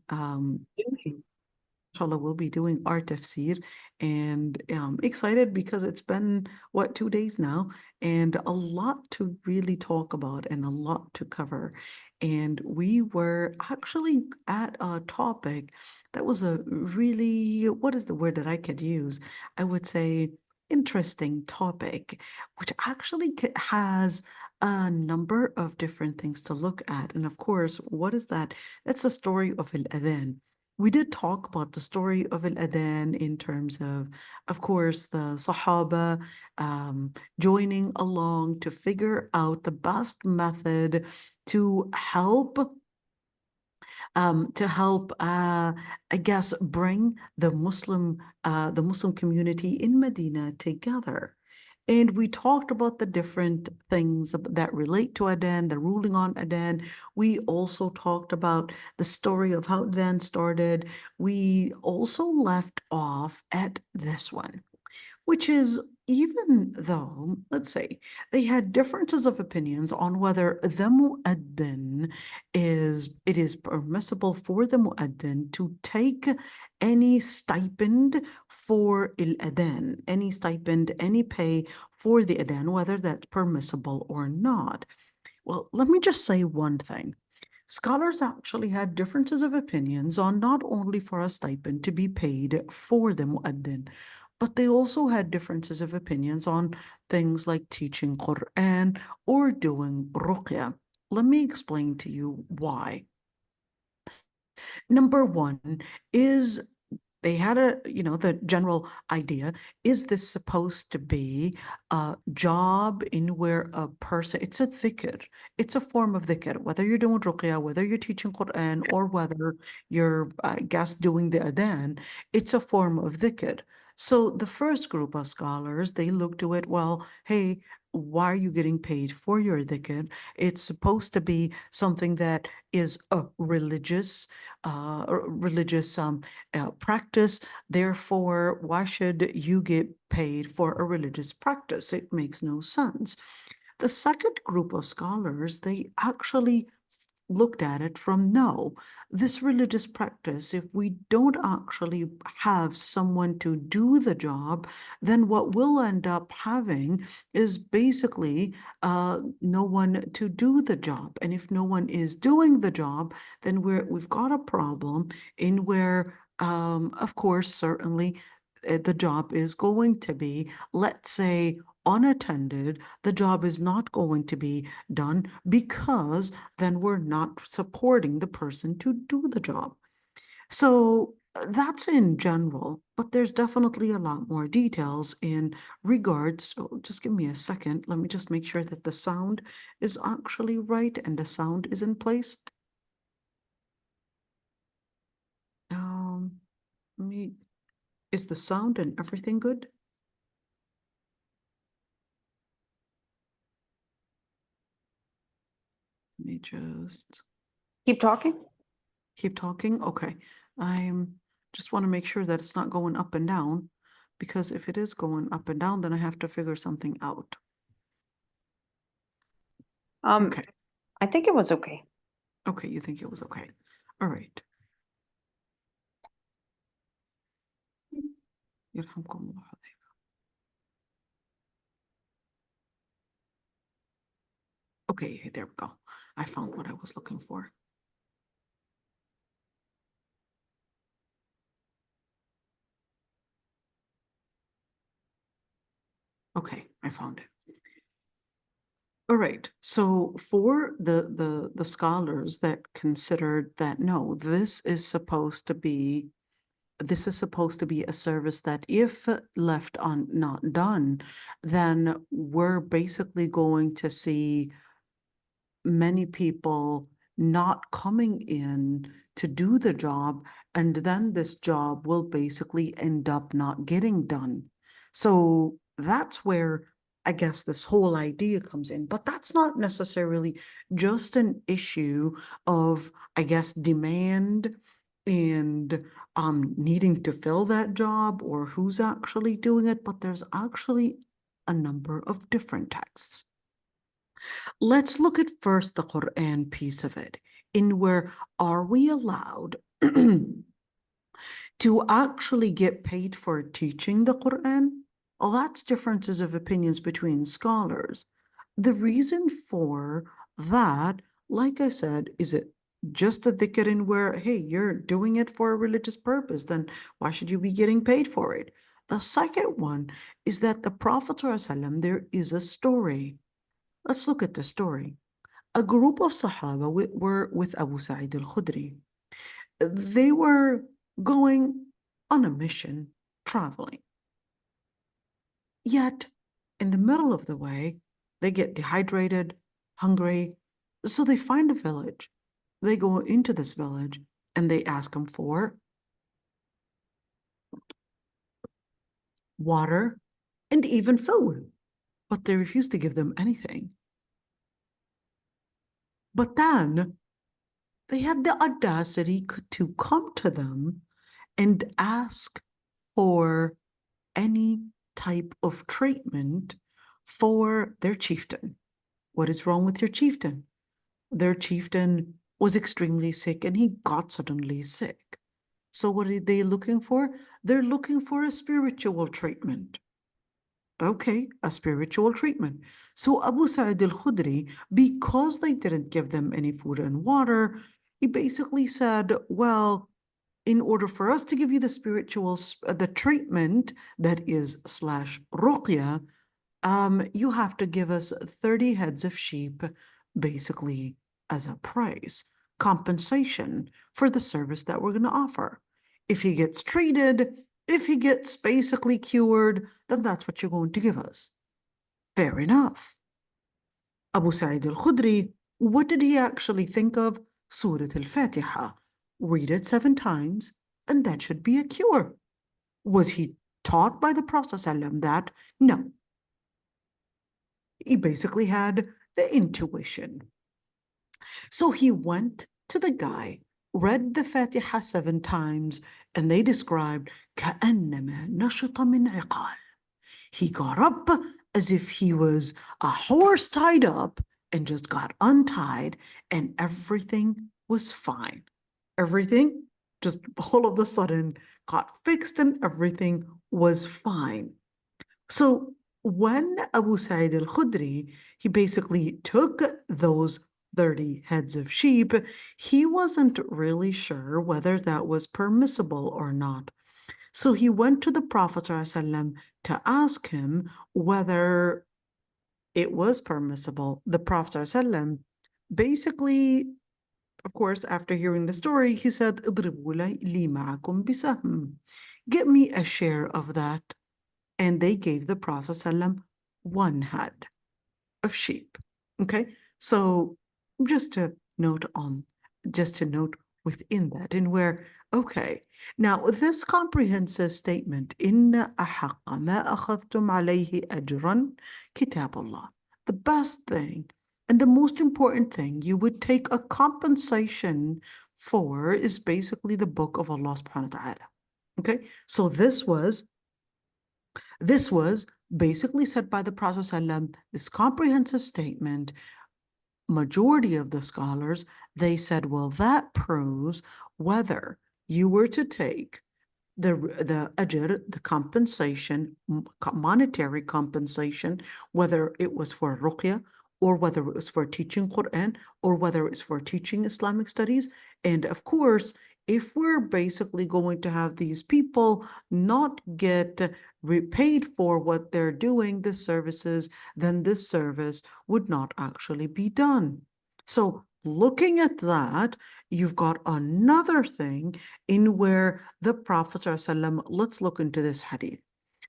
doing. Inshallah, we'll be doing our tafsir, and excited because it's been, what, 2 days now, and a lot to really talk about and a lot to cover. And we were actually at a topic that was a really, what is the word that I could use? I would say interesting topic, which actually has a number of different things to look at. And of course, what is that? That's the story of al-adhan. We did talk about the story of al-Adhan in terms of course, the Sahaba joining along to figure out the best method to help I guess, bring the Muslim community in Medina together. And we talked about the different things that relate to Adhan, the ruling on Adhan. We also talked about the story of how Adhan started. We also left off at this one, which is, even though, let's say, they had differences of opinions on whether the mu'addin it is permissible for the mu'addin to take any stipend for al-adhan, any stipend, any pay for the adhan, whether that's permissible or not. Well, let me just say one thing. Scholars actually had differences of opinions on not only for a stipend to be paid for the mu'addin, but they also had differences of opinions on things like teaching Quran or doing ruqya. Let me explain to you why. Number one is they had the general idea, is this supposed to be a job in where a person, it's a dhikr, it's a form of dhikr, whether you're doing ruqya, whether you're teaching Quran, or whether you're, I guess, doing the adhan, it's a form of dhikr. So the first group of scholars, they look to it, well, hey, why are you getting paid for your dhikr? It's supposed to be something that is a religious practice. Therefore, why should you get paid for a religious practice? It makes no sense. The second group of scholars, they actually looked at it from, no, this religious practice, if we don't actually have someone to do the job, then what we'll end up having is basically no one to do the job. And if no one is doing the job, then we've got a problem in where, of course, certainly the job is going to be, let's say, unattended. The job is not going to be done because then we're not supporting the person to do the job. So that's in general, but there's definitely a lot more details in regards. Oh, just give me a second. Let me just make sure that the sound is actually right and the sound is in place. Let me, is the sound and everything good? Let me just Keep talking. keep talking. Okay. I'm just want to make sure that it's not going up and down, because if it is going up and down, then I have to figure something out. Okay. I think it was okay. Okay, you think it was okay. All right. Yarhamkumullah. Okay, there we go. I found what I was looking for. Okay, I found it. All right. So for the scholars that considered that, no, this is supposed to be a service that if left not done, then we're basically going to see many people not coming in to do the job, and then this job will basically end up not getting done. So that's where I guess this whole idea comes in, but that's not necessarily just an issue of, I guess, demand and needing to fill that job or who's actually doing it, but there's actually a number of different texts. Let's look at first the Quran piece of it, in where are we allowed To actually get paid for teaching the Quran, well, that's differences of opinions between scholars. The reason for that, like I said, is it just a dhikr in where, hey, you're doing it for a religious purpose, then why should you be getting paid for it? The second one is that the Prophet ﷺ, there is a story. Let's look at the story. A group of Sahaba were with Abu Sa'id al-Khudri. They were going on a mission, traveling. Yet, in the middle of the way, they get dehydrated, hungry, so they find a village. They go into this village and they ask them for water and even food, but they refuse to give them anything. But then they had the audacity to come to them and ask for any type of treatment for their chieftain. What is wrong with your chieftain? Their chieftain was extremely sick and he got suddenly sick. So what are they looking for? They're looking for a spiritual treatment. Okay, a spiritual treatment. So Abu Sa'id al-Khudri, because they didn't give them any food and water, he basically said, well, in order for us to give you the spiritual, the treatment that is / ruqya, you have to give us 30 heads of sheep, basically as a price, compensation for the service that we're going to offer. If he gets treated, if he gets basically cured, then that's what you're going to give us. Fair enough. Abu Sa'id al-Khudri, what did he actually think of? Surah al-Fatiha. Read it 7 times, and that should be a cure. Was he taught by the Prophet ﷺ that? No. He basically had the intuition. So he went to the guy, read the Fatiha 7 times, and they described كأنما نشط من عقال. He got up as if he was a horse tied up and just got untied, and everything was fine. Everything just all of a sudden got fixed and everything was fine. So when Abu Sa'id al-Khudri, he basically took those 30 heads of sheep, he wasn't really sure whether that was permissible or not. So he went to the Prophet ﷺ to ask him whether it was permissible. The Prophet ﷺ basically, of course, after hearing the story, he said, "اضربوا لي معكم بسهم." Get me a share of that. And they gave the Prophet ﷺ 1 head of sheep. Okay, so just to note within that, in where, okay, now this comprehensive statement, إن أحق ما أخذتم عليه أجرا كتاب الله. The best thing and the most important thing you would take a compensation for is basically the book of Allah subhanahu wa ta'ala. Okay, so this was basically said by the Prophet ﷺ, this comprehensive statement. Majority of the scholars, they said, well, that proves whether you were to take the ajr, the compensation, monetary compensation, whether it was for ruqya or whether it was for teaching Quran or whether it's for teaching Islamic studies. And of course, if we're basically going to have these people not get repaid for what they're doing, the services, then this service would not actually be done. So looking at that, you've got another thing in where the Prophet ﷺ, let's look into this hadith.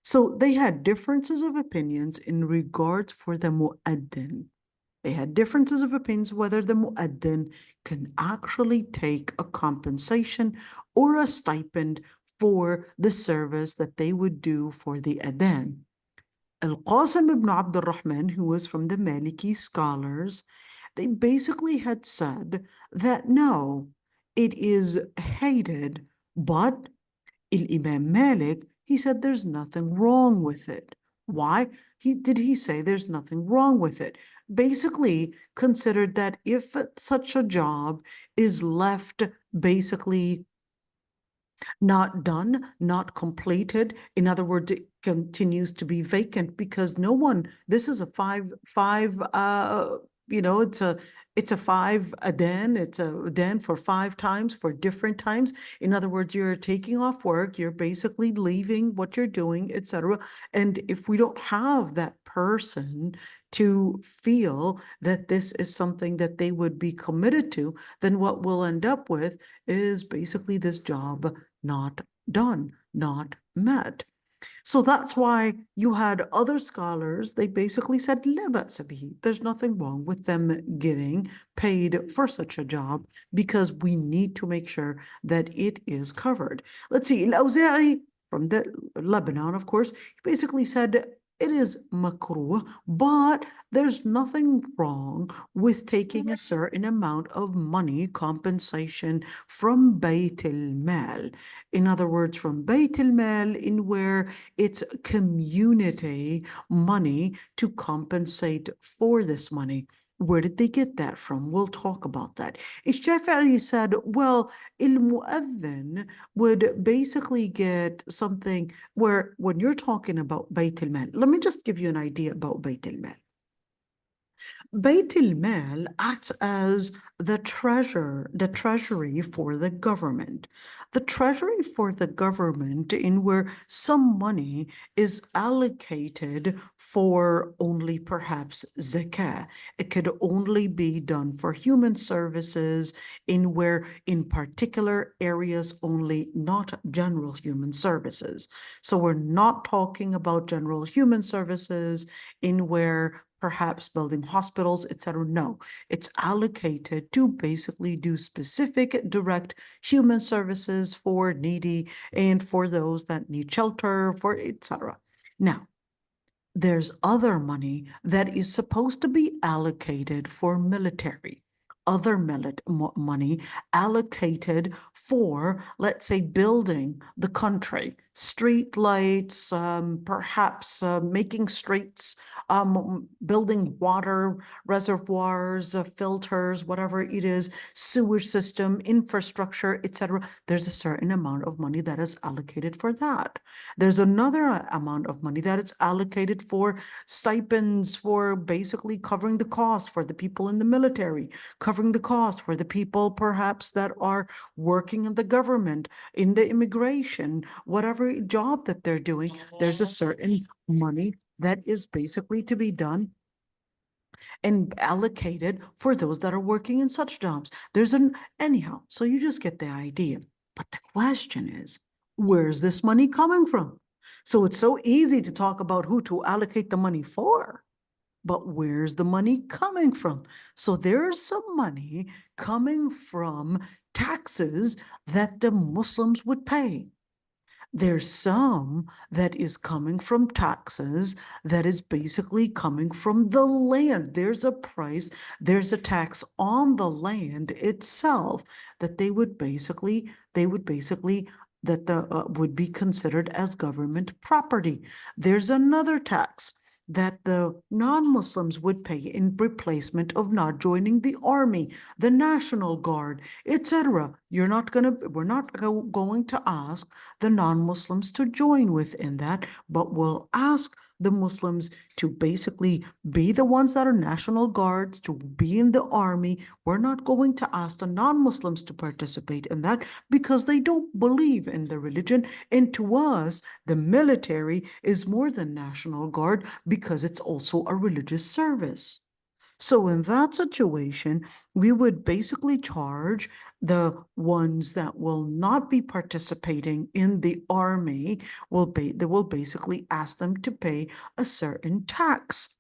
So they had differences of opinions in regards for the mu'addin. They had differences of opinions whether the mu'addin can actually take a compensation or a stipend for the service that they would do for the adhan. Al-Qasim ibn Abd al-Rahman, who was from the Maliki scholars, they basically had said that no, it is hated, but Imam Malik, he said there's nothing wrong with it. Why did he say there's nothing wrong with it? Basically considered that if such a job is left basically Not done, not completed. In other words, it continues to be vacant because no one, this is a five, it's a five adan, it's a adan for 5 times, for different times. In other words, you're taking off work, you're basically leaving what you're doing, etc. And if we don't have that person to feel that this is something that they would be committed to, then what we'll end up with is basically this job not done, not met. So that's why you had other scholars, they basically said, "La ba'sa bihi." There's nothing wrong with them getting paid for such a job because we need to make sure that it is covered. Let's see, Al-Awza'i from the Lebanon, of course, he basically said, it is makruh, but there's nothing wrong with taking a certain amount of money compensation from Bayt al-Mal. In other words, from Bayt al-Mal, in where it's community money to compensate for this money. Where did they get that from? We'll talk about that. Shafi'i said, well, al-mu'adhin would basically get something where when you're talking about Bayt al-Mal, let me just give you an idea about Bayt al-Mal. Bayt al-Mal acts as the treasury for the government. The treasury for the government in where some money is allocated for only perhaps zakah. It could only be done for human services in where in particular areas only, not general human services. So we're not talking about general human services in where perhaps building hospitals, etc. No, it's allocated to basically do specific direct human services for needy and for those that need shelter, for etc. Now, there's other money that is supposed to be allocated for military, other money allocated for, let's say, building the country, street lights, perhaps making streets, building water reservoirs, filters, whatever it is, sewage system, infrastructure, etc. There's a certain amount of money that is allocated for that. There's another amount of money that is allocated for stipends, for basically covering the cost for the people in the military, covering the cost for the people perhaps that are working in the government, in the immigration, whatever job that they're doing. There's a certain money that is basically to be done and allocated for those that are working in such jobs. Anyhow, so you just get the idea. But the question is, where's this money coming from? So it's so easy to talk about who to allocate the money for, but where's the money coming from? So there's some money coming from taxes that the Muslims would pay. There's some that is coming from taxes that is basically coming from the land. There's a price, there's a tax on the land itself that would be considered as government property. There's another tax that the non-Muslims would pay in replacement of not joining the army, the National Guard, etc. We're not going to ask the non-Muslims to join within that, but we'll ask the Muslims to basically be the ones that are National Guards, to be in the army. We're not going to ask the non-Muslims to participate in that because they don't believe in the religion. And to us, the military is more than National Guard because it's also a religious service. So in that situation, we would basically charge the ones that will not be participating in the army, they will basically ask them to pay a certain tax.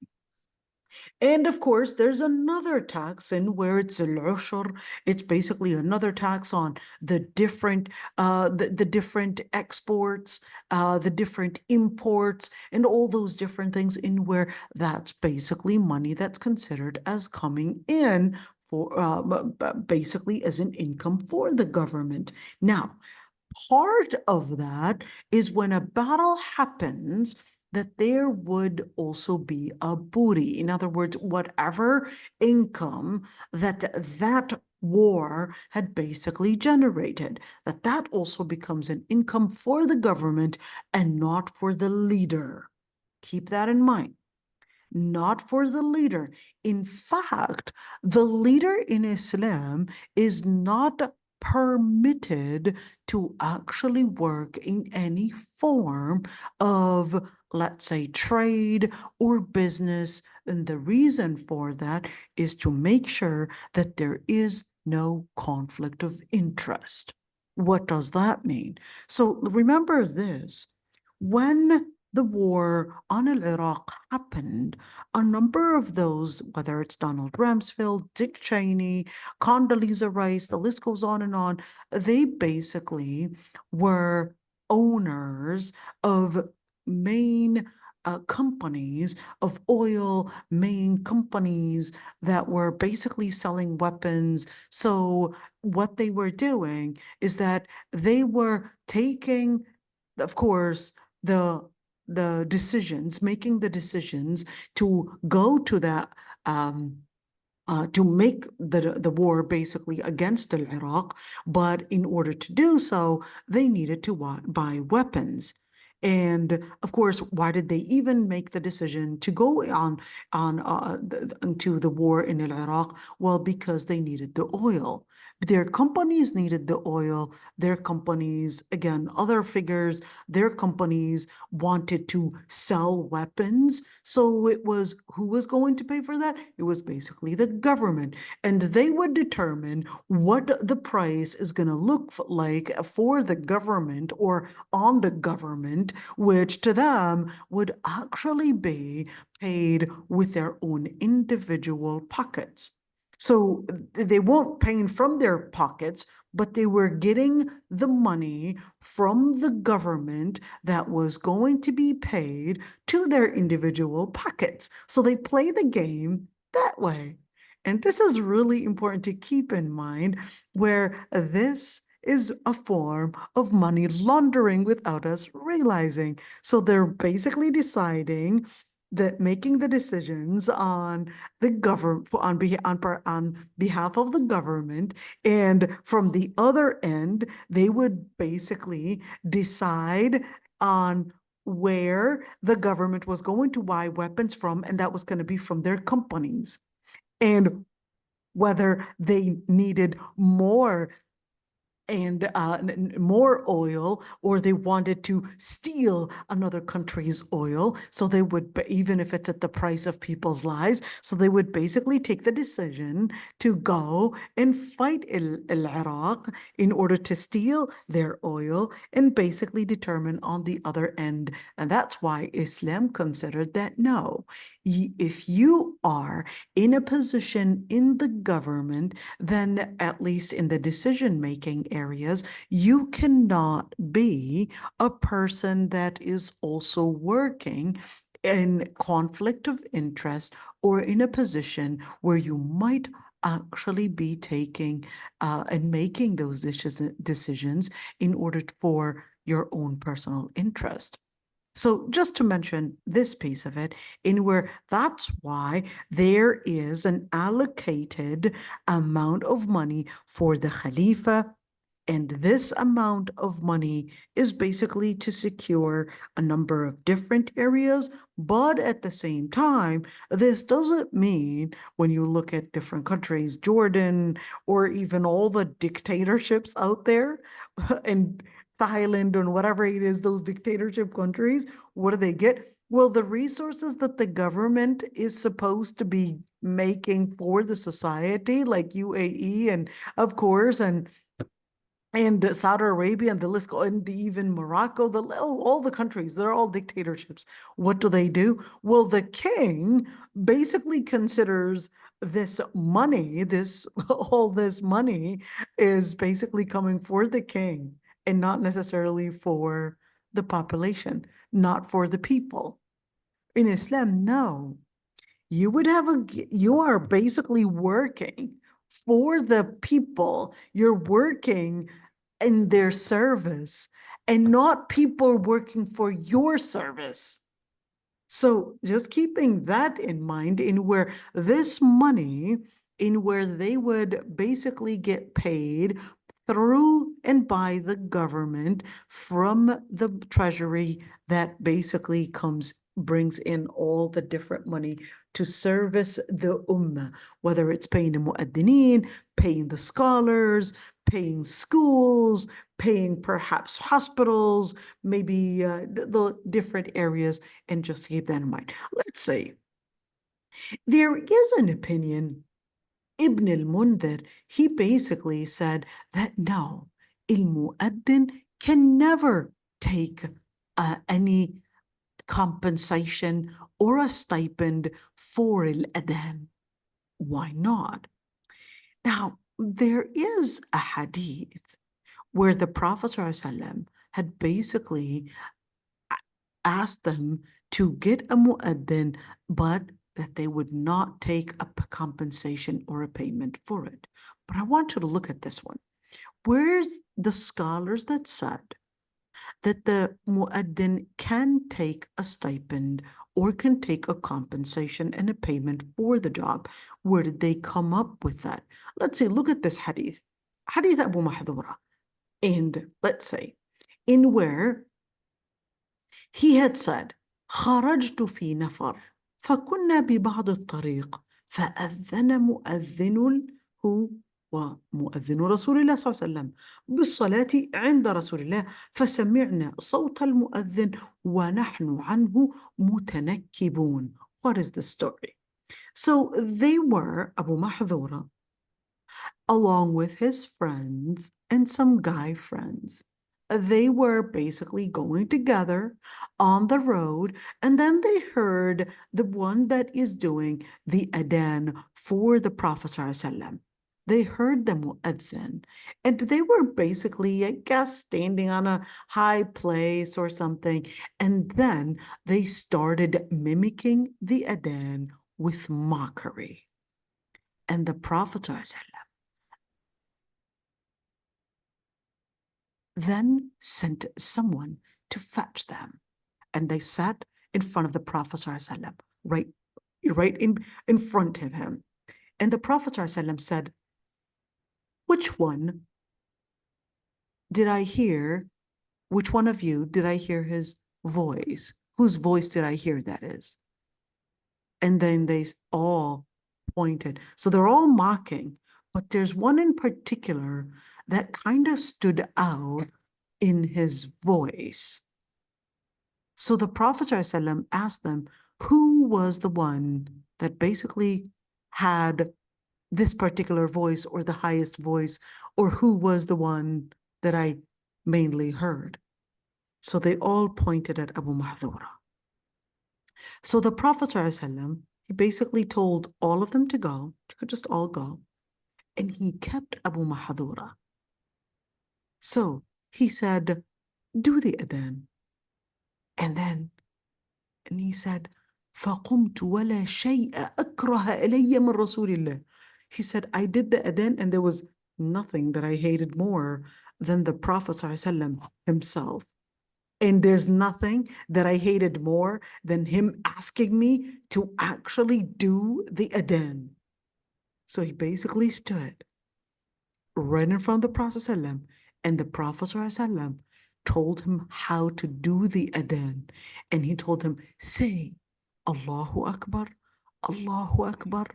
And of course, there's another tax in where it's al-ushur. It's basically another tax on the different different exports, the different imports, and all those different things in where that's basically money that's considered as coming in for basically as an income for the government. Now, part of that is when a battle happens, that there would also be a booty. In other words, whatever income that war had basically generated, that also becomes an income for the government and not for the leader. Keep that in mind. Not for the leader. In fact, the leader in Islam is not permitted to actually work in any form of, let's say, trade or business. And the reason for that is to make sure that there is no conflict of interest. What does that mean? So remember this. When the war on Iraq happened, a number of those, whether it's Donald Rumsfeld, Dick Cheney, Condoleezza Rice, the list goes on, they basically were owners of main companies of oil, main companies that were basically selling weapons. So what they were doing is that they were taking, of course, the decisions, making the decisions to go to that, to make the war basically against Iraq, but in order to do so, they needed to buy weapons. And of course, why did they even make the decision to go into the war in Iraq? Well, because they needed the oil. Their companies needed the oil. Their companies, again, other figures, their companies wanted to sell weapons. So it was, who was going to pay for that? It was basically the government. And they would determine what the price is going to look like for the government or on the government, which to them would actually be paid with their own individual pockets. So they weren't paying from their pockets, but they were getting the money from the government that was going to be paid to their individual pockets. So they play the game that way. And this is really important to keep in mind, where this is a form of money laundering without us realizing. So they're basically deciding that making the decisions on the government on behalf of the government, and from the other end, they would basically decide on where the government was going to buy weapons from, and that was going to be from their companies, and whether they needed more and more oil, or they wanted to steal another country's oil. So they would, even if it's at the price of people's lives, so they would basically take the decision to go and fight Iraq in order to steal their oil and basically determine on the other end. And that's why Islam considered that no, if you are in a position in the government, then at least in the decision-making areas, you cannot be a person that is also working in conflict of interest or in a position where you might actually be taking and making those decisions in order for your own personal interest. So just to mention this piece of it, in where that's why there is an allocated amount of money for the Khalifa, and this amount of money is basically to secure a number of different areas. But at the same time, this doesn't mean, when you look at different countries, Jordan, or even all the dictatorships out there, and Thailand and whatever it is, those dictatorship countries, what do they get? Well, the resources that the government is supposed to be making for the society, like UAE and of course, and Saudi Arabia, and the list, and even Morocco, all the countries, they're all dictatorships. What do? Well, the king basically considers this money, all this money is basically coming for the king and not necessarily for the population, not for the people. In Islam, no. You are basically working for the people. You're working in their service and not people working for your service. So just keeping that in mind, in where this money in where they would basically get paid through and by the government from the treasury that basically brings in all the different money to service the ummah, whether it's paying the mu'addinin, paying the scholars, paying schools, paying perhaps hospitals, maybe the different areas, and just to keep that in mind. Let's say there is an opinion, Ibn al-Mundhir, he basically said that no, al-mu'addin can never take any compensation or a stipend for al-adhan. Why not? Now, there is a hadith where the Prophet ﷺ had basically asked them to get a mu'addin, but that they would not take a compensation or a payment for it. But I want you to look at this one. Where's the scholars that said that the mu'addin can take a stipend or can take a compensation and a payment for the job? Where did they come up with that? Let's see, look at this hadith. Hadith Abu Mahdura. And let's say, in where he had said, خرجت في نفر فكنا ببعض الطريق فأذن مؤذن هو ومؤذن رسول الله صلى الله عليه وسلم بالصلاة عند رسول الله فسمعنا صوت المؤذن ونحن عنه متنكبون. What is the story? So they were, Abu Mahdura, along with his friends and some guy friends. They were basically going together on the road, and then they heard the one that is doing the adhan for the Prophet ﷺ. They heard the mu'adhin, and they were basically, I guess, standing on a high place or something, and then they started mimicking the adhan with mockery. And the Prophet ﷺ then sent someone to fetch them. And they sat in front of the Prophet ﷺ, right in front of him. And the Prophet ﷺ said, which one did I hear? Which one of you did I hear his voice? Whose voice did I hear, that is? And then they all pointed. So they're all mocking, but there's one in particular that kind of stood out in his voice. So the Prophet ﷺ asked them, who was the one that basically had this particular voice or the highest voice, or who was the one that I mainly heard? So they all pointed at Abu Mahdura. So the Prophet ﷺ, he basically told all of them to go, you could just all go, and he kept Abu Mahdura. So he said, do the adhan. And he said, فَقُمْتُ وَلَا شَيْءَ أَكْرَهَ إِلَيَّ مِنْ رَسُولِ اللَّهِ. He said, I did the adhan, and there was nothing that I hated more than the Prophet ﷺ himself. And there's nothing that I hated more than him asking me to actually do the adhan. So he basically stood right in front of the Prophet ﷺ, and the Prophet ﷺ told him how to do the adhan. And he told him, say, Allahu Akbar, Allahu Akbar,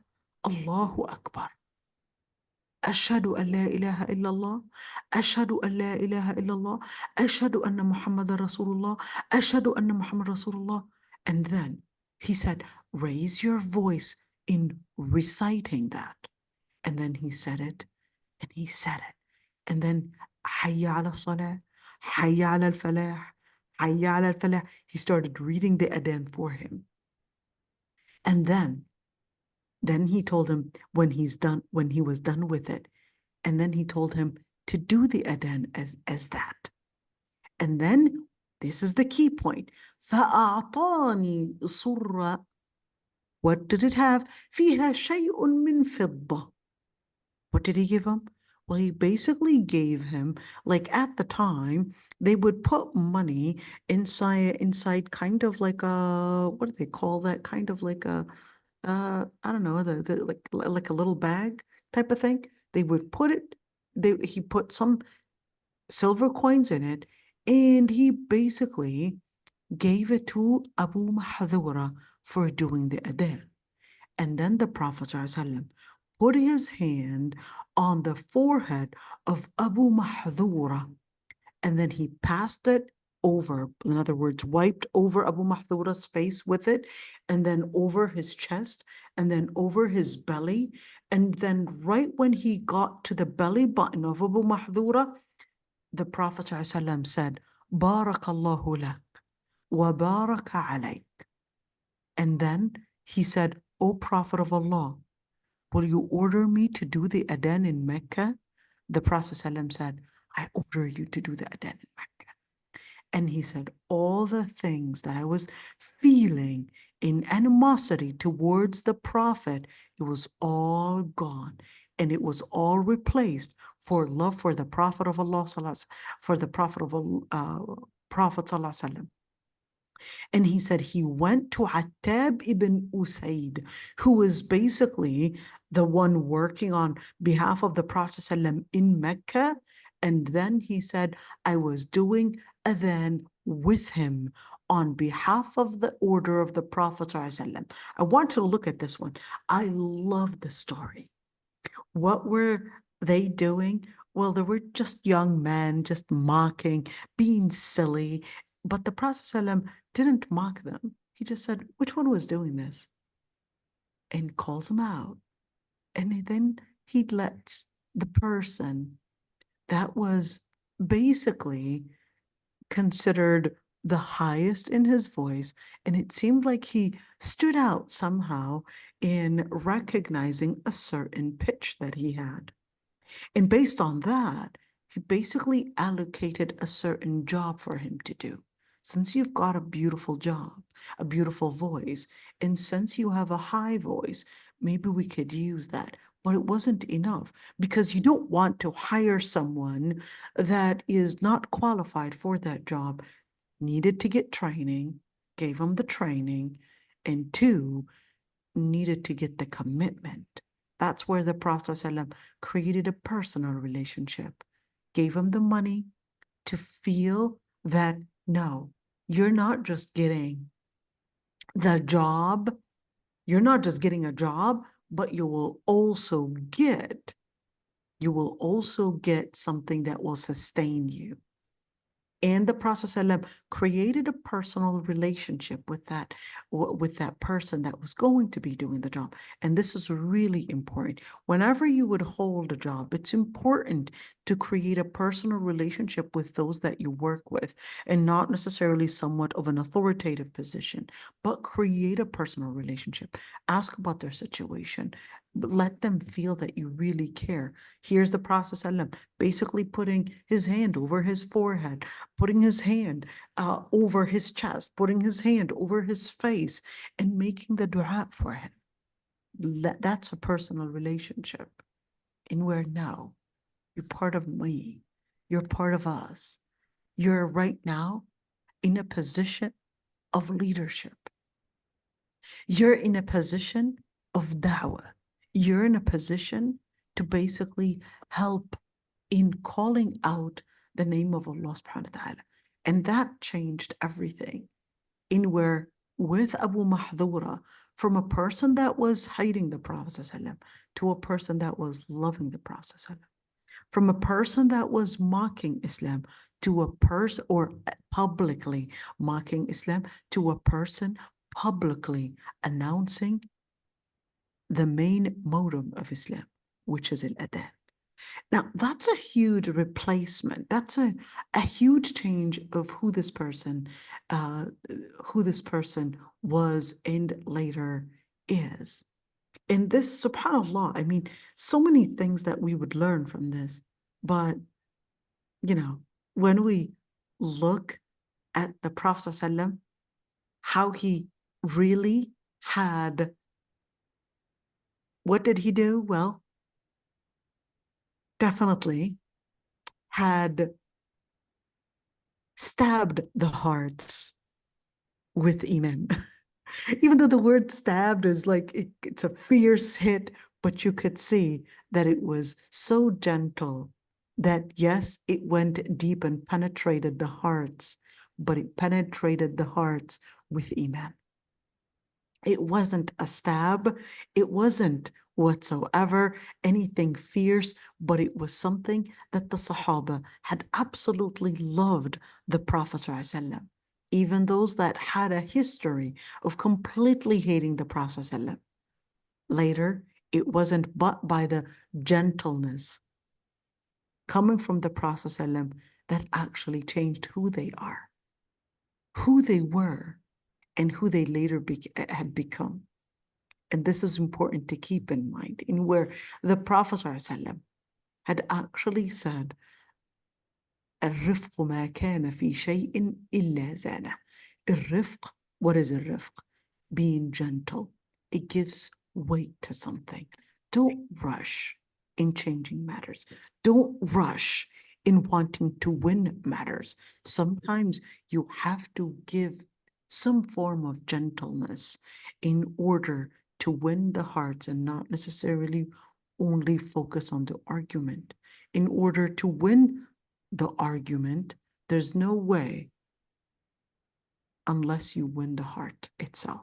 Allahu Akbar. أشهد أن لا إله إلا الله أشهد أن لا إله إلا الله أشهد أن محمد رسول الله أشهد أن محمد رسول الله. And then he said, raise your voice in reciting that. And then he said it, and he said it. And then حي على الصلاة حي على الفلاح حي على الفلاح. He started reading the adhan for him. And then he told him when he was done with it, and then he told him to do the adhan as that. And then this is the key point. فَأَعْطَانِي صُرَّ. What did it have? فِيهَا شَيْءٌ مِّن فِضَّةٍ. What did he give him? Well, he basically gave him, like at the time, they would put money inside kind of like a, what do they call that? Kind of like a I don't know, the like a little bag type of thing. They would put it, he put some silver coins in it, and he basically gave it to Abu Mahdura for doing the adhan. And then the Prophet ﷺ put his hand on the forehead of Abu Mahdura, and then he passed it over, in other words, wiped over Abu Mahdura's face with it, and then over his chest, and then over his belly. And then right when he got to the belly button of Abu Mahdura, the Prophet ﷺ said, Barakallahu lak wa baraka alayk. And then he said, O Prophet of Allah, will you order me to do the adhan in Mecca? The Prophet ﷺ said, I order you to do the adhan in Mecca. And he said, all the things that I was feeling in animosity towards the Prophet, it was all gone. And it was all replaced for love for the Prophet of Allah, for the Prophet of Prophet ﷺ. And he said he went to Attab ibn Usaid, who was basically the one working on behalf of the Prophet ﷺ in Mecca. And then he said, I was doing adhan with him on behalf of the order of the Prophet ﷺ. I want to look at this one. I love the story. What were they doing? Well, they were just young men, just mocking, being silly. But the Prophet ﷺ didn't mock them. He just said, which one was doing this? And calls them out. And then he lets the person that was basically considered the highest in his voice, and it seemed like he stood out somehow in recognizing a certain pitch that he had. And based on that, he basically allocated a certain job for him to do. Since you've got a beautiful job, a beautiful voice, and since you have a high voice, maybe we could use that. But it wasn't enough, because you don't want to hire someone that is not qualified for that job. Needed to get training, gave him the training, and two, needed to get the commitment. That's where the Prophet ﷺ created a personal relationship, gave him the money to feel that, no, you're not just getting the job, you're not just getting a job, but you will also get something that will sustain you. And the Prophet ﷺ created a personal relationship with that person that was going to be doing the job. And this is really important. Whenever you would hold a job, it's important to create a personal relationship with those that you work with, and not necessarily somewhat of an authoritative position, but create a personal relationship. Ask about their situation. Let them feel that you really care. Here's the Prophet ﷺ basically putting his hand over his forehead, putting his hand over his chest, putting his hand over his face, and making the dua for him. That's a personal relationship. And where now, you're part of me, you're part of us. You're right now in a position of leadership. You're in a position of da'wah. You're in a position to basically help in calling out the name of Allah subhanahu wa ta'ala. And that changed everything. In where with Abu Mahdura, from a person that was hating the Prophet ﷺ to a person that was loving the Prophet ﷺ, from a person that was mocking Islam to a person, or publicly mocking Islam, to a person publicly announcing the main modem of Islam, which is al-adhan. Now, that's a huge replacement. That's a huge change of who this person was and later is. And this, subhanAllah, I mean, so many things that we would learn from this. But, you know, when we look at the Prophet ﷺ, how he really had, what did he do? Well, definitely had stabbed the hearts with Iman. Even though the word stabbed is like, it's a fierce hit, but you could see that it was so gentle that yes, it went deep and penetrated the hearts, but it penetrated the hearts with Iman. It wasn't a stab. It wasn't whatsoever anything fierce, but it was something that the Sahaba had absolutely loved the Prophet ﷺ. Even those that had a history of completely hating the Prophet ﷺ. Later, it wasn't but by the gentleness coming from the Prophet ﷺ that actually changed who they are, who they were, and who they later had become. And this is important to keep in mind, in where the Prophet ﷺ had actually said, الرفق ما كان في شيء إلا زانه. الرفق, what is الرفق? Being gentle. It gives weight to something. Don't rush in changing matters. Don't rush in wanting to win matters. Sometimes you have to give some form of gentleness in order to win the hearts and not necessarily only focus on the argument. In order to win the argument, there's no way unless you win the heart itself.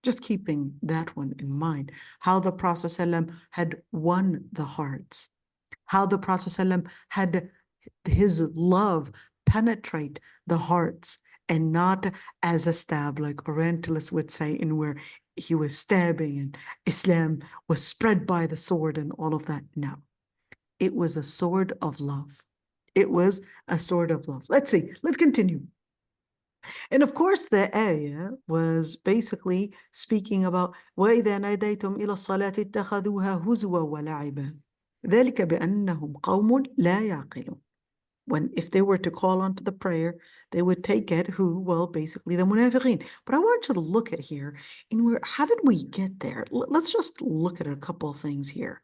Just keeping that one in mind, how the Prophet ﷺ had won the hearts, how the Prophet ﷺ had his love penetrate the hearts and not as a stab, like Orientalists would say, in where he was stabbing and Islam was spread by the sword and all of that. No, it was a sword of love. It was a sword of love. Let's see, let's continue. And of course, the ayah was basically speaking about وَإِذَا نَادَيْتُمْ إِلَى الصَّلَاةِ اتَّخَذُوهَا هُزُوًا وَلَعِبًا ذَلِكَ بِأَنَّهُمْ قَوْمٌ لَا يَعْقِلُونَ. If they were to call onto the prayer, they would take it well, basically the munafiqeen. But I want you to look at here, how did we get there? Let's just look at a couple of things here.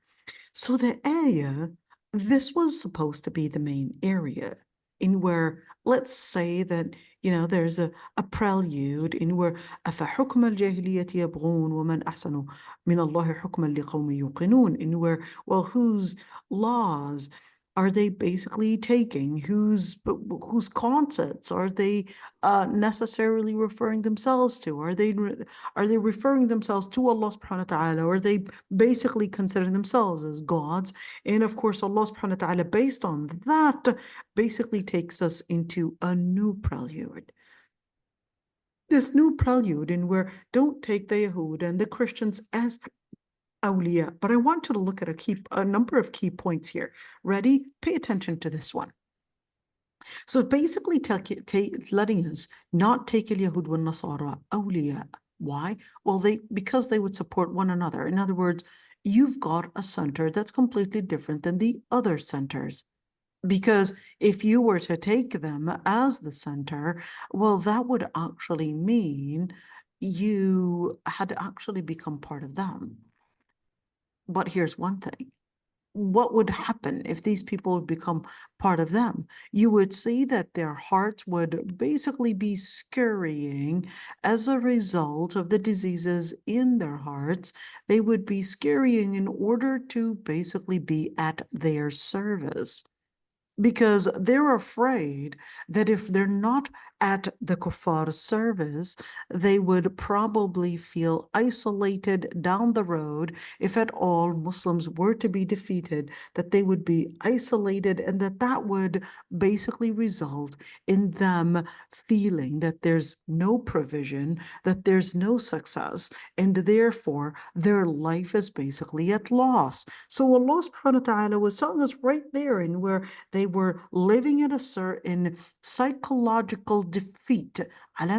So the ayah, this was supposed to be the main area in where, let's say that, there's a prelude in where أَفَحُكْمَ الْجَاهِلِيَّةِ يَبْغُونَ وَمَنْ أَحْسَنُ مِنَ اللَّهِ حُكْمًا لِقَوْمٍ يُوقِنُونَ, in where, well, whose laws are they basically taking? Whose concepts are they necessarily referring themselves to? Are they referring themselves to Allah subhanahu wa ta'ala? Or are they basically considering themselves as gods? And of course, Allah subhanahu wa ta'ala, based on that, basically takes us into a new prelude. This new prelude in where don't take the Yahud and the Christians as awliya. But I want you to look at a number of key points here. Ready? Pay attention to this one. So basically letting us not take al-Yahud wa Nasara awliya. Why? Well, because they would support one another. In other words, you've got a center that's completely different than the other centers. Because if you were to take them as the center, well, that would actually mean you had actually become part of them. But here's one thing. What would happen if these people would become part of them? You would see that their hearts would basically be scurrying as a result of the diseases in their hearts. They would be scurrying in order to basically be at their service, because they're afraid that if they're not at the kuffar service, they would probably feel isolated down the road. If at all Muslims were to be defeated, that they would be isolated, and that would basically result in them feeling that there's no provision, that there's no success, and therefore their life is basically at loss. So Allah subhanahu wa ta'ala was telling us right there in where they were living in a certain psychological defeat. They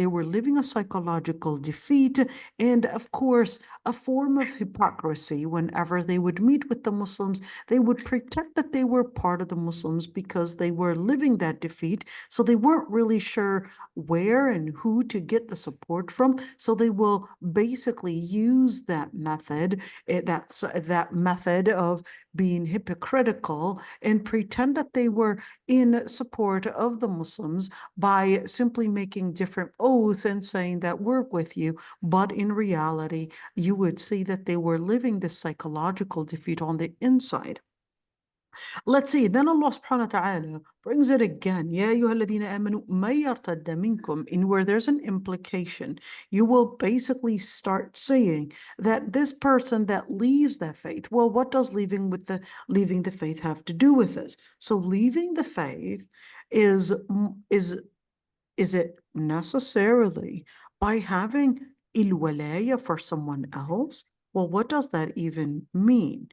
were living a psychological defeat, and of course, a form of hypocrisy. Whenever they would meet with the Muslims, they would pretend that they were part of the Muslims because they were living that defeat. So they weren't really sure where and who to get the support from. So they will basically use that method, that method of being hypocritical, and pretend that they were in support of the Muslims by simply making different oaths and saying that we're with you, but in reality, you would see that they were living this psychological defeat on the inside. Let's see, then Allah subhanahu wa ta'ala brings it again. Ya ayyuhalladhina amanu may yartadda minkum, in where there's an implication. You will basically start saying that this person that leaves that faith, well, what does leaving the faith have to do with this? So leaving the faith is it necessarily by having il-walaya for someone else? Well, what does that even mean?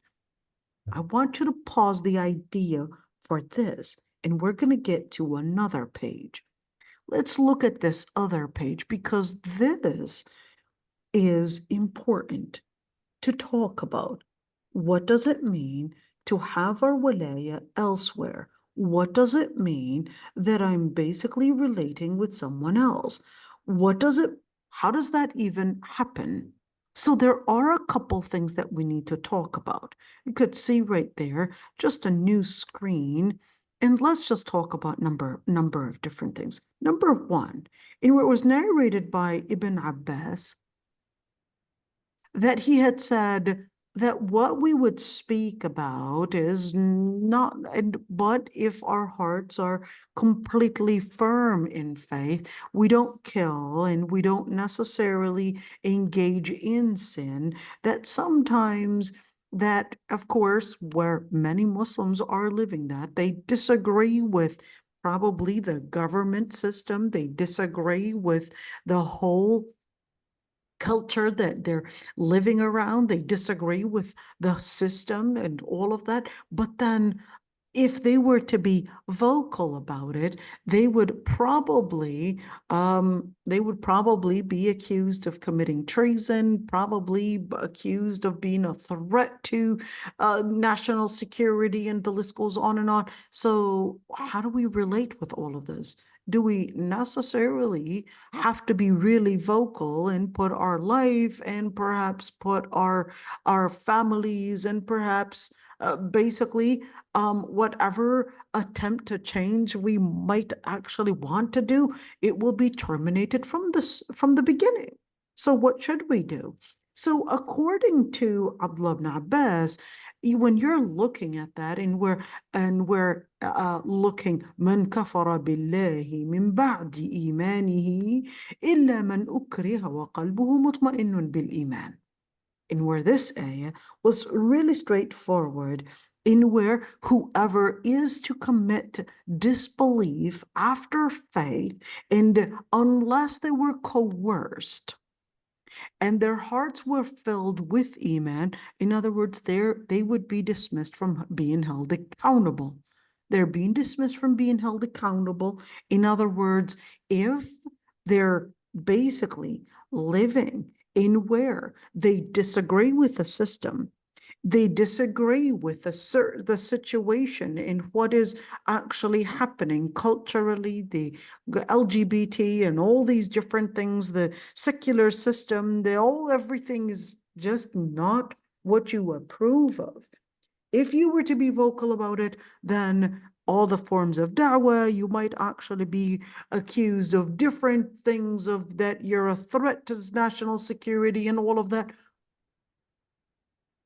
I want you to pause the idea for this, and we're going to get to another page. Let's look at this other page because this is important to talk about. What does it mean to have our walaya elsewhere? What does it mean that I'm basically relating with someone else? How does that even happen? So there are a couple things that we need to talk about. You could see right there, just a new screen, and let's just talk about number of different things. Number one, in where it was narrated by Ibn Abbas, that he had said that what we would speak about is not, but if our hearts are completely firm in faith, we don't kill and we don't necessarily engage in sin, that sometimes that, of course, where many Muslims are living that, they disagree with probably the government system, they disagree with the whole culture that they're living around. They disagree with the system and all of that. But then if they were to be vocal about it, they would probably be accused of committing treason, probably accused of being a threat to national security, and the list goes on and on. So how do we relate with all of this? Do we necessarily have to be really vocal and put our life and perhaps put our families and perhaps basically whatever attempt to change we might actually want to do, it will be terminated from the beginning. So what should we do? So according to Abdullah ibn Abbas, when you're looking at that and we're looking man kafara billahi min ba'di imanihi illa man ukriha wa qalbuhu mutma'innun bil iman. And where this ayah was really straightforward, in where whoever is to commit disbelief after faith, and unless they were coerced, and their hearts were filled with iman, in other words, they would be dismissed from being held accountable. They're being dismissed from being held accountable. In other words, if they're basically living in where they disagree with the system, they disagree with the situation and what is actually happening culturally, the LGBT and all these different things, the secular system, everything is just not what you approve of. If you were to be vocal about it, then all the forms of da'wah, you might actually be accused of different things, of that you're a threat to national security and all of that.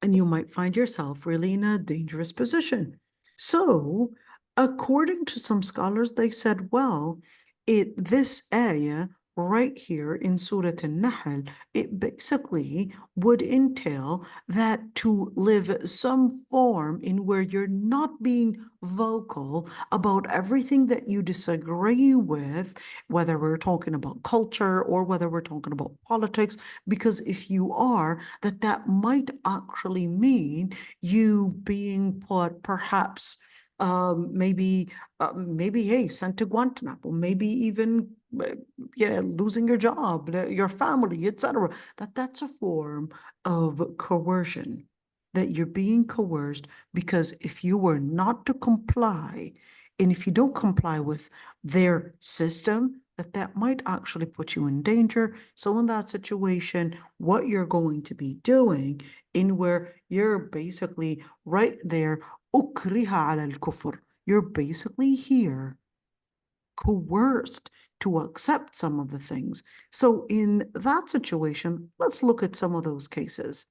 And you might find yourself really in a dangerous position. So, according to some scholars, they said, well, this ayah right here in Surah An-Nahl, it basically would entail that to live some form in where you're not being vocal about everything that you disagree with, whether we're talking about culture or whether we're talking about politics, because if you are, that might actually mean you being put perhaps maybe, hey, sent to Guantanamo, maybe even losing your job, your family, etc. That's a form of coercion, that you're being coerced, because if you were not to comply, and if you don't comply with their system, that might actually put you in danger. So in that situation, what you're going to be doing, in where you're basically right there, ukriha ala al-kufr, you're basically here coerced to accept some of the things. So in that situation, let's look at some of those cases.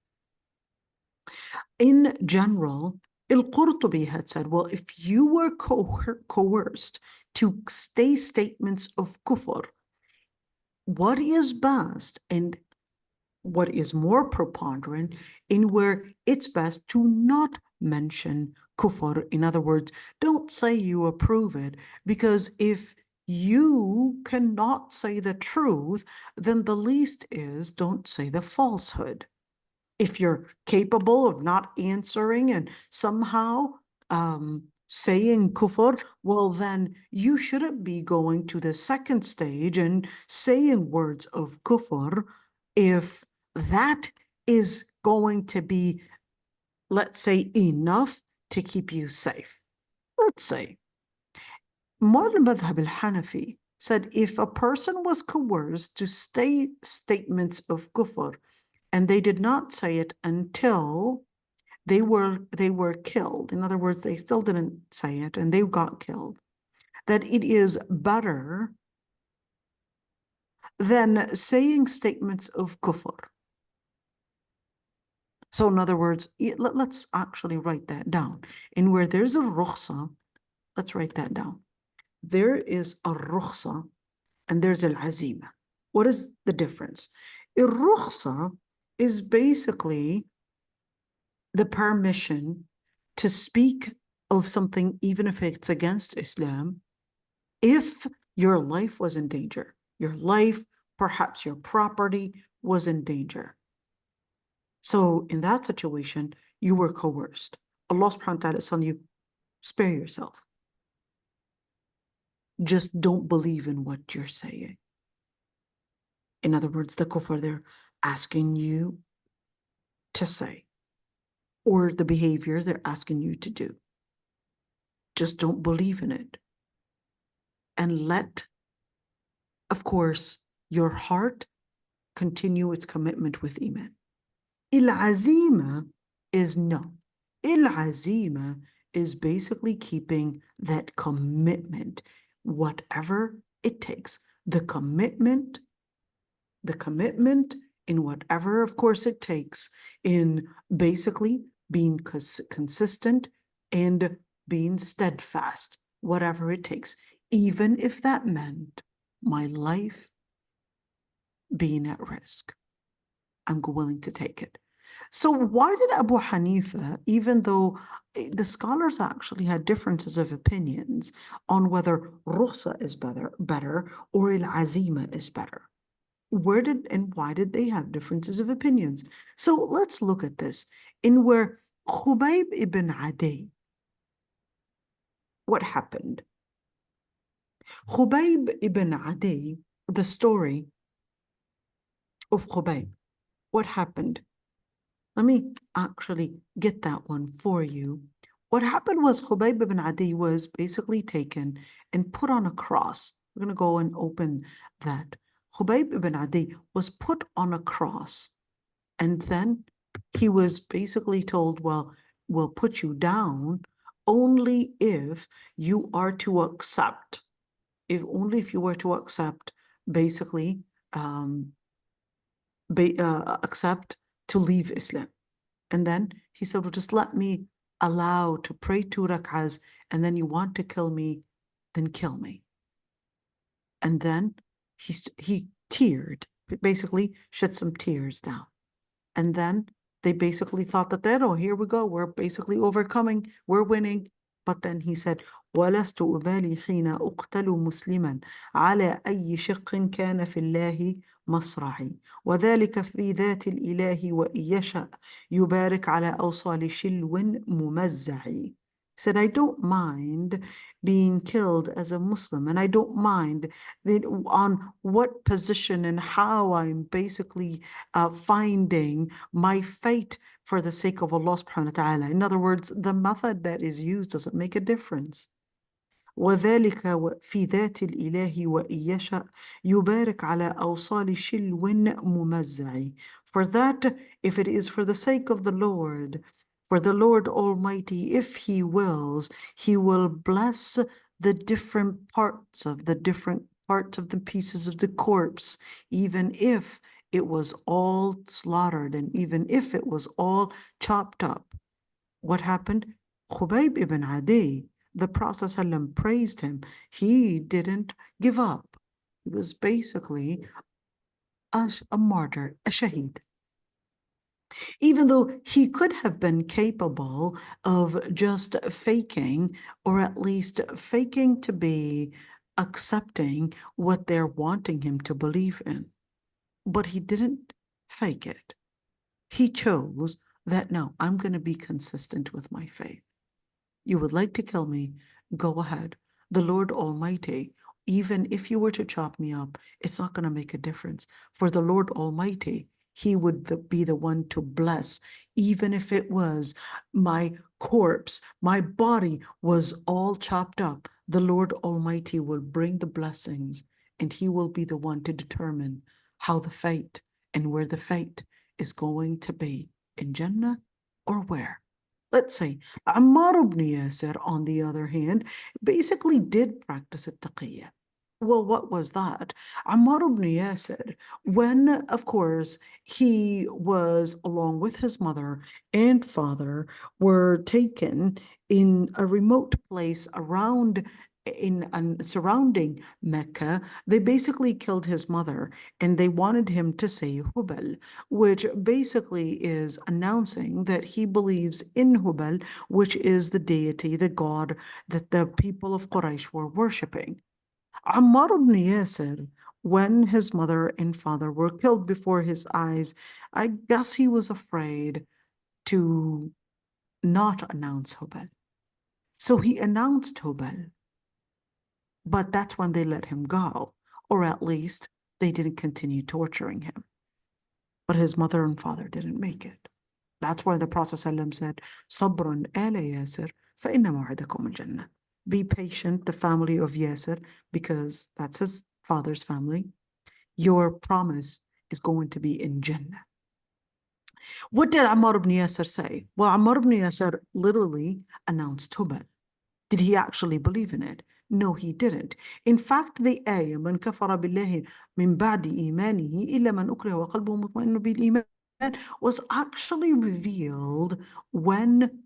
In general, al-Qurtubi had said, well, if you were coerced to say statements of kufr, what is best and what is more preponderant in where it's best to not mention kufr. In other words, don't say you approve it, because if you cannot say the truth, then the least is don't say the falsehood. If you're capable of not answering and somehow saying kufr, well, then you shouldn't be going to the second stage and saying words of kufr if that is going to be, let's say, enough to keep you safe. Let's say, al-Madhhab al-Hanafi said if a person was coerced to state statements of kufr and they did not say it until they were killed, in other words, they still didn't say it and they got killed, that it is better than saying statements of kufr. So in other words, let's actually write that down. And where there's a rukhsa, let's write that down. There is a rukhsa and there's al-azima. What is the difference? A rukhsa is basically the permission to speak of something even if it's against Islam, if your life was in danger. Your life, perhaps your property was in danger. So in that situation, you were coerced. Allah subhanahu wa ta'ala is telling you, spare yourself. Just don't believe in what you're saying. In other words, the kufr they're asking you to say, or the behavior they're asking you to do. Just don't believe in it. And let, of course, your heart continue its commitment with Iman. Il-azima is no. Il-azima is basically keeping that commitment, whatever it takes. The commitment in whatever, of course, it takes in basically being consistent and being steadfast, whatever it takes, even if that meant my life being at risk. I'm willing to take it. So why did Abu Hanifa, even though the scholars actually had differences of opinions on whether rukhsa is better or al-azima is better? Where did and why did they have differences of opinions? So let's look at this. In where Khubayb ibn Adi, what happened? Khubayb ibn Adi, the story of Khubayb, what happened? Let me actually get that one for you. What happened was Khubayb ibn Adi was basically taken and put on a cross. We're going to go and open that. Khubayb ibn Adi was put on a cross, and then he was basically told, well, we'll put you down only if you are to accept, only if you were to accept, basically, accept to leave Islam. And then he said, well, just let me allow to pray 2 rak'ahs, and then you want to kill me, then kill me. And then he teared, basically shed some tears down. And then they basically thought that, oh, here we go, we're basically overcoming, we're winning. But then he said, وَلَسْتُ أُبَالِي حِينَ أُقْتَلُ مُسْلِمًا عَلَى أَيِّ شِقٍّ كَانَ فِي اللَّهِ مصرعي وذلك في ذات الإله وإن يشاء يبارك على أوصال شلو ممزعي. Said, I don't mind being killed as a Muslim, and I don't mind that on what position and how I'm basically finding my fate for the sake of Allah subhanahu wa ta'ala. In other words, the method that is used doesn't make a difference. وذلك في ذات الإله وإن يشاء يبارك على أوصال شلو ممزع. For that, if it is for the sake of the Lord, for the Lord Almighty, if He wills, He will bless the different parts of the pieces of the corpse, even if it was all slaughtered and even if it was all chopped up. What happened? Khubayb ibn Adi, the Prophet ﷺ praised him. He didn't give up. He was basically a martyr, a shaheed. Even though he could have been capable of just faking, or at least faking to be accepting what they're wanting him to believe in. But he didn't fake it. He chose that, no, I'm going to be consistent with my faith. You would like to kill me? Go ahead. The Lord Almighty, even if you were to chop me up, it's not going to make a difference. For the Lord Almighty, He would be the one to bless, even if it was my corpse, my body was all chopped up. The Lord Almighty will bring the blessings, and He will be the one to determine how the fate and where the fate is going to be, in Jannah or where. Let's say Ammar ibn Yasir, on the other hand, basically did practice at-taqiyya. Well, what was that? Ammar ibn Yasir, when, of course, he was, along with his mother and father, were taken in a remote place surrounding Mecca, they basically killed his mother and they wanted him to say Hubal, which basically is announcing that he believes in Hubal, which is the deity, the god that the people of Quraysh were worshipping. Ammar ibn Yasir, when his mother and father were killed before his eyes, I guess he was afraid to not announce Hubal. So he announced Hubal. But that's when they let him go, or at least they didn't continue torturing him. But his mother and father didn't make it. That's why the Prophet ﷺ said, Sabrun ala Yasir, فَإِنَّ مَوْعِدَكُمُ الْجَنَّةِ. Be patient, the family of Yasir, because that's his father's family. Your promise is going to be in Jannah. What did Ammar ibn Yasir say? Well, Ammar ibn Yasir literally announced Hubal. Did he actually believe in it? No, he didn't. In fact, the ayah, من كفر بالله من بعد إيمانه إلا من أكره وقلبه مطمئن بالإيمان, was actually revealed when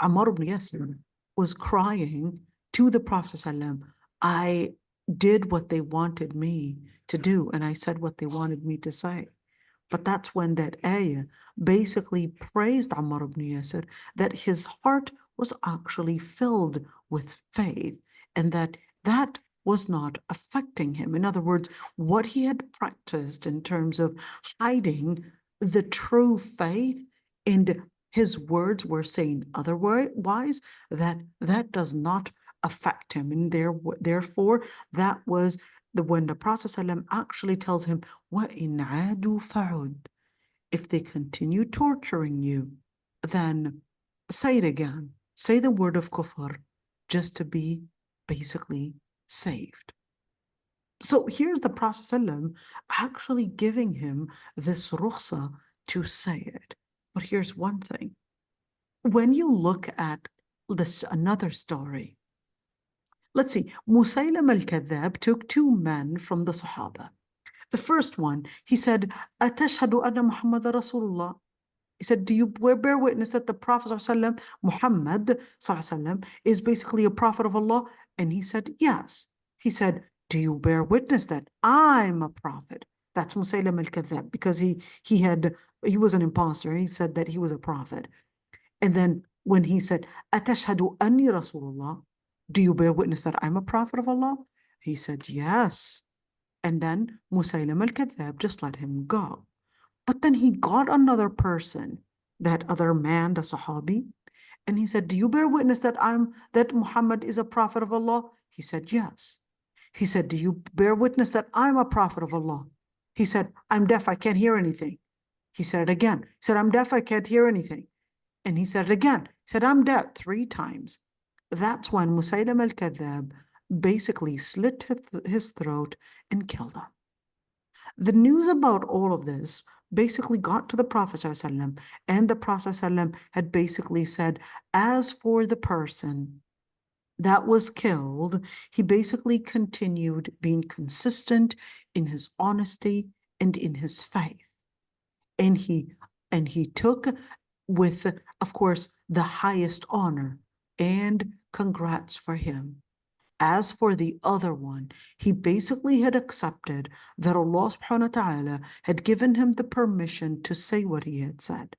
Ammar ibn Yasir was crying to the Prophet ﷺ, I did what they wanted me to do, and I said what they wanted me to say. But that's when that ayah basically praised Ammar ibn Yasir, that his heart was actually filled with faith, and that was not affecting him. In other words, what he had practiced in terms of hiding the true faith, and his words were saying otherwise, that does not affect him. And therefore, that was when the Prophet ﷺ actually tells him, وَإِنْ عَادُوا فَعُدْ. If they continue torturing you, then say it again. Say the word of kufr, just to be basically saved. So here's the Prophet ﷺ actually giving him this rukhsa to say it. But here's one thing. When you look at this another story, let's see, Musaylim al-Kadhab took two men from the Sahaba. The first one, he said, Atashhadu anna Muhammad Rasulullah. He said, do you bear witness that the Prophet ﷺ, Muhammad ﷺ, is basically a prophet of Allah? And he said, yes. He said, do you bear witness that I'm a prophet? That's Musaylim al-Kadhab, because he was an imposter. He said that he was a prophet. And then when he said, Atashhadu anni Rasulullah, do you bear witness that I'm a prophet of Allah? He said, yes. And then Musaylim al-Kadhab just let him go. But then he got another person, that other man, the Sahabi, and he said, do you bear witness that Muhammad is a prophet of Allah? He said, yes. He said, do you bear witness that I'm a prophet of Allah? He said, I'm deaf, I can't hear anything. He said it again. He said, I'm deaf, I can't hear anything. And he said it again. He said, I'm deaf, 3 times. That's when Musaylim al-Kadhab basically slit his throat and killed him. The news about all of this basically got to the Prophet ﷺ, and the Prophet ﷺ had basically said, as for the person that was killed, he basically continued being consistent in his honesty and in his faith. And he took with, of course, the highest honor, and congrats for him. As for the other one, he basically had accepted that Allah subhanahu wa ta'ala had given him the permission to say what he had said.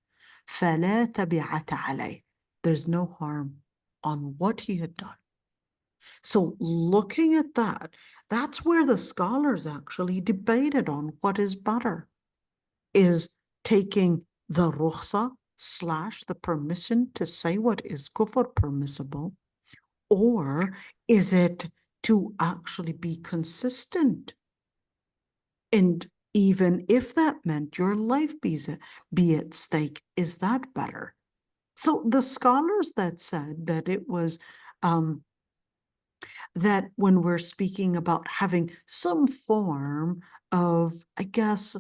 فَلَا تَبِعَةَ عَلَيْهِ. There's no harm on what he had done. So looking at that, that's where the scholars actually debated on what is better. Is taking the rukhsa / the permission to say what is kufr permissible, or is it to actually be consistent? And even if that meant your life be at stake, is that better? So the scholars that said that it was that when we're speaking about having some form of, I guess,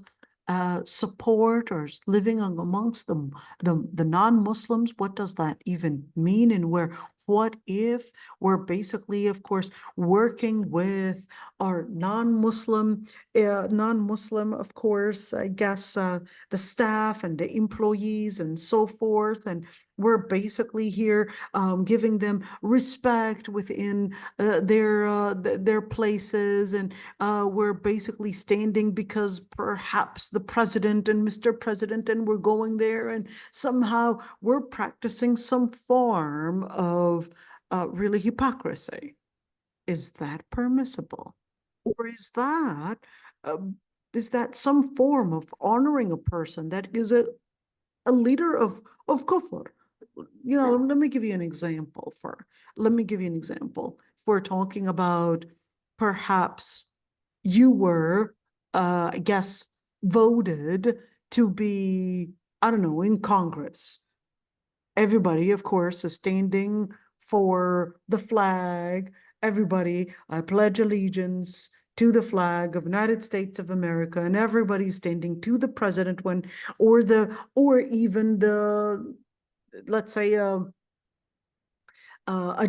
support or living amongst the non-Muslims, what does that even mean? And what if we're basically, of course, working with our non-Muslim, of course, I guess, the staff and the employees and so forth, and we're basically here giving them respect within their places, and we're basically standing because perhaps the president and Mr. President, and we're going there, and somehow we're practicing some form of really hypocrisy. Is that permissible? Or is that some form of honoring a person that is a leader of kufr? You know, let me give you an example. If we're talking about perhaps you were, I guess, voted to be, I don't know, in Congress. Everybody, of course, is standing for the flag. Everybody, I pledge allegiance to the flag of United States of America, and everybody's standing to the president or even the, let's say, a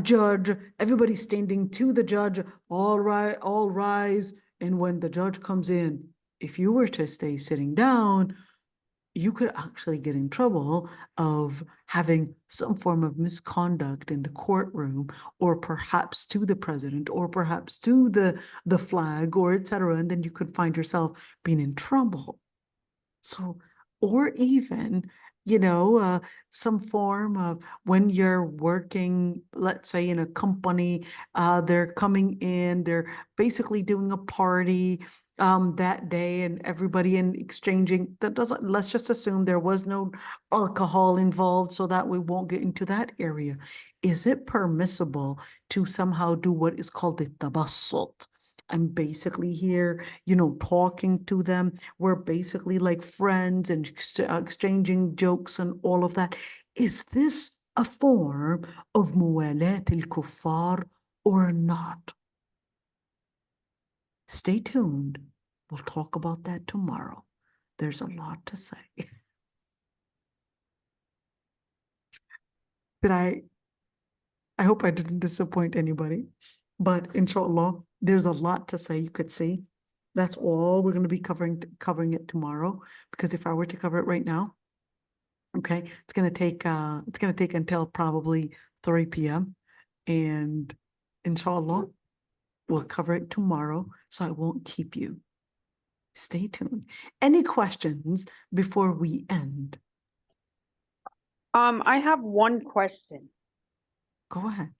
judge. Everybody's standing to the judge. All right, all rise. And when the judge comes in, if you were to stay sitting down, you could actually get in trouble of having some form of misconduct in the courtroom, or perhaps to the president, or perhaps to the flag, or etc. And then you could find yourself being in trouble. So, or even, some form of when you're working, let's say in a company, they're coming in, they're basically doing a party that day, and everybody in exchanging, let's just assume there was no alcohol involved, so that we won't get into that area. Is it permissible to somehow do what is called the tabassut? I'm basically here, talking to them. We're basically like friends and exchanging jokes and all of that. Is this a form of muwalat al-kuffar or not? Stay tuned. We'll talk about that tomorrow. There's a lot to say. I hope I didn't disappoint anybody, but inshallah, there's a lot to say. You could see. That's all we're going to be covering it tomorrow, because if I were to cover it right now, okay, it's going to take until probably 3 p.m. and inshallah, we'll cover it tomorrow, so I won't keep you. Stay tuned. Any questions before we end? I have one question. Go ahead.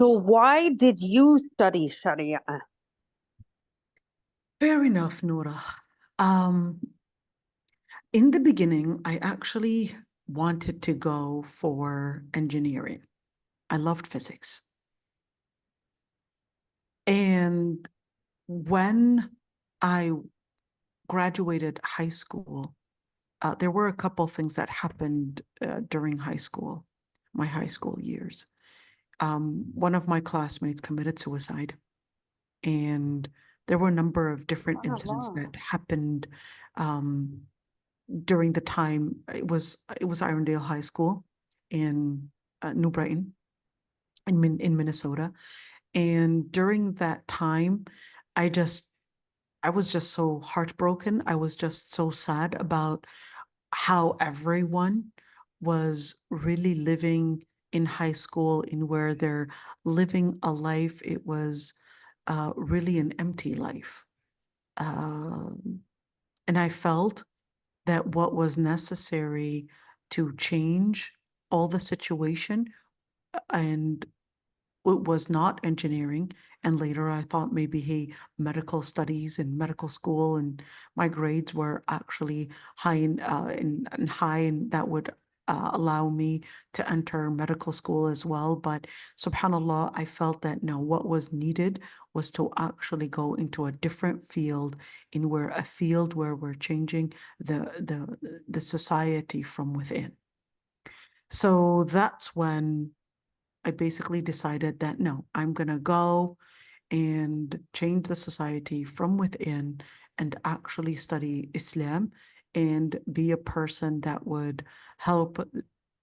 So why did you study Sharia? Fair enough, Noura. In the beginning, I actually wanted to go for engineering. I loved physics. And when I graduated high school, there were a couple things that happened during my high school years. One of my classmates committed suicide, and there were a number of different incidents that happened during the time. It was Irondale High School in New Brighton. in Minnesota. And during that time, I was just so heartbroken. I was just so sad about how everyone was really living in high school, in where they're living a life. It was really an empty life. And I felt that what was necessary to change all the situation, and it was not engineering. And later I thought maybe, hey, medical studies and medical school, and my grades were actually high and high, and that would allow me to enter medical school as well. But subhanallah, I felt that no, what was needed was to actually go into a different field, a field where we're changing the society from within. So that's when I basically decided that no, I'm going to go and change the society from within and actually study Islam and be a person that would help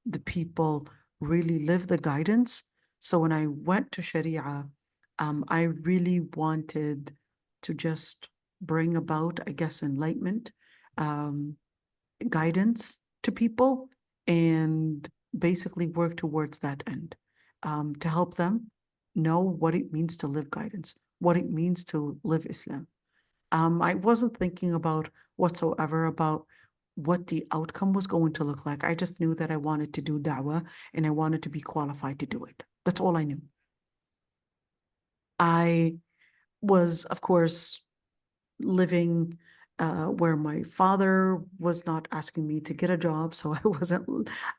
the people really live the guidance. So when I went to Sharia, I really wanted to just bring about, I guess, enlightenment, um, guidance to people, and basically work towards that end, to help them know what it means to live guidance, what it means to live Islam. I wasn't thinking about whatsoever about what the outcome was going to look like. I just knew that I wanted to do da'wah and I wanted to be qualified to do it. That's all I knew. I was, of course, living where my father was not asking me to get a job, so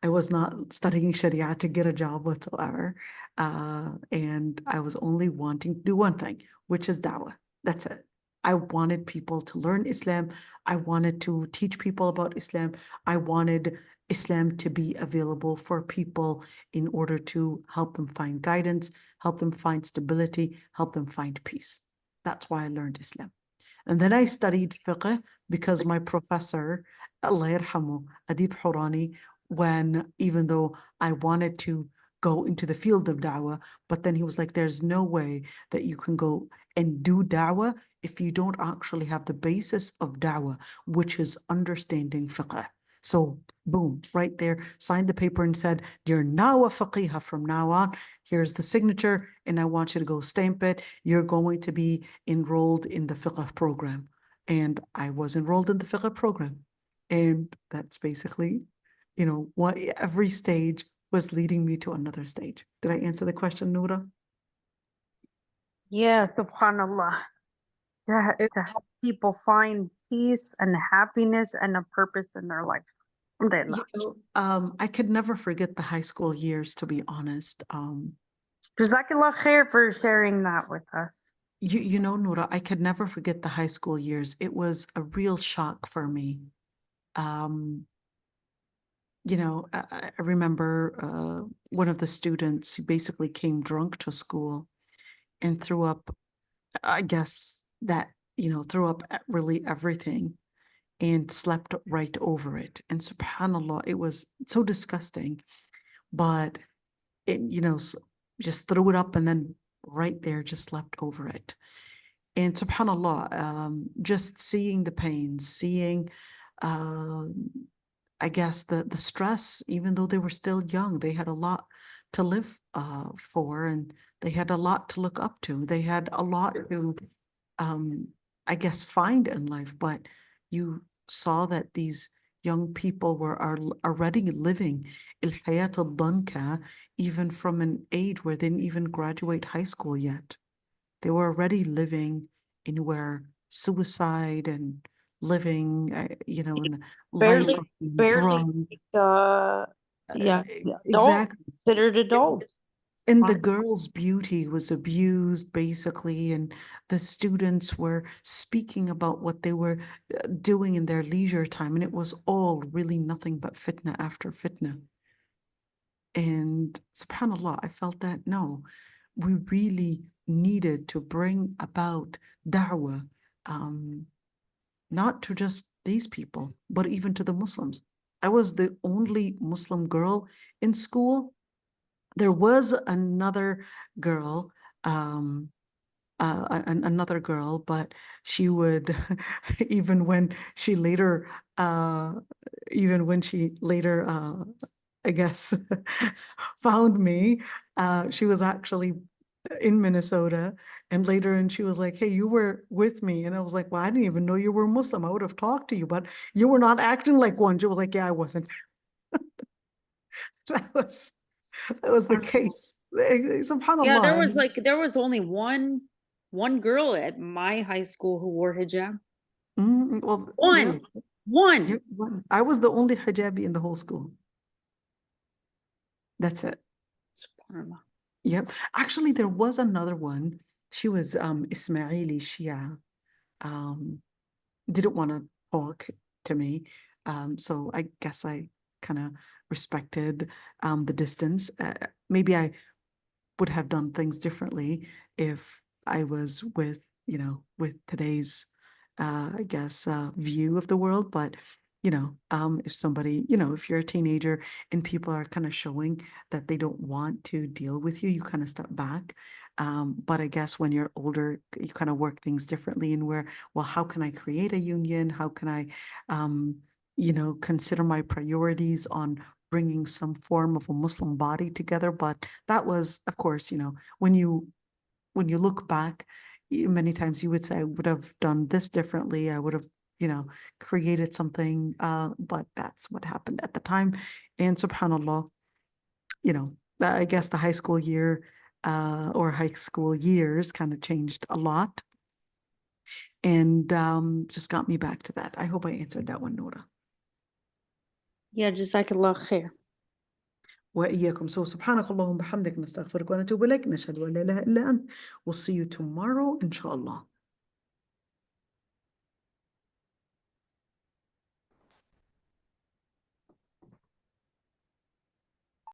I was not studying Sharia to get a job whatsoever. And I was only wanting to do one thing, which is da'wah. That's it. I wanted people to learn Islam. I wanted to teach people about Islam. I wanted Islam to be available for people in order to help them find guidance, help them find stability, help them find peace. That's why I learned Islam. And then I studied fiqh because my professor, Allah yarhamu, Adib Hurani, even though I wanted to go into the field of da'wah, but then he was like, there's no way that you can go and do da'wah if you don't actually have the basis of da'wah, which is understanding fiqh. So boom, right there, signed the paper and said, you're now a faqihah from now on. Here's the signature, and I want you to go stamp it. You're going to be enrolled in the fiqh program. And I was enrolled in the fiqh program. And that's basically, what every stage was leading me to another stage. Did I answer the question, Noura? Yeah, subhanallah. To help people find peace and happiness and a purpose in their life. Alhamdulillah. I could never forget the high school years, to be honest. Jazakallah khair for sharing that with us. You know, Noura, I could never forget the high school years. It was a real shock for me. I remember one of the students who basically came drunk to school and threw up, I guess that, threw up really everything and slept right over it. And subhanAllah, it was so disgusting, but it, just threw it up and then right there just slept over it. And subhanAllah, just seeing the pain, seeing, I guess the stress, even though they were still young, they had a lot to live for, and they had a lot to look up to. They had a lot to, I guess, find in life. But you saw that these young people are already living al-hayat al-danka, even from an age where they didn't even graduate high school yet. They were already living in where suicide and living, in the life Barely, of being barely, drunk. yeah, adult, Exactly. considered adults. And the girl's beauty was abused, basically, and the students were speaking about what they were doing in their leisure time, and it was all really nothing but fitna after fitna. And subhanAllah, I felt that no, we really needed to bring about da'wah, not to just these people, but even to the Muslims. I was the only Muslim girl in school, there was another girl, another girl, but she would, even when she later, I guess, found me, she was actually in Minnesota, and later, and she was like, "Hey, you were with me," and I was like, "Well, I didn't even know you were Muslim. I would have talked to you, but you were not acting like one." She was like, "Yeah, I wasn't." That was the case. Yeah, Subhanallah. there was there was only one girl at my high school who wore hijab. Well, yeah, One. I was the only hijabi in the whole school. That's it. Subhanallah. Yep. Actually, there was another one. She was Ismaili Shia. Didn't want to talk to me. So I guess I kind of respected the distance. Maybe I would have done things differently if I was with, with today's, I guess, view of the world. But, if somebody, if you're a teenager and people are kind of showing that they don't want to deal with you, you kind of step back. But I guess when you're older, you kind of work things differently and where, well, how can I create a union? How can I, consider my priorities on bringing some form of a Muslim body together? But that was, of course, when you look back, many times you would say, I would have done this differently. I would have, created something, but that's what happened at the time. And subhanAllah, I guess the high school year, or high school years kind of changed a lot and just got me back to that. I hope I answered that one, Nora. Yeah, jazakallah khair. وإياكم. So سبحانك اللهم بحمدك نستغفرك ونتوب إليك نشهد أن لا إله إلا أنت. We'll see you tomorrow, inshallah.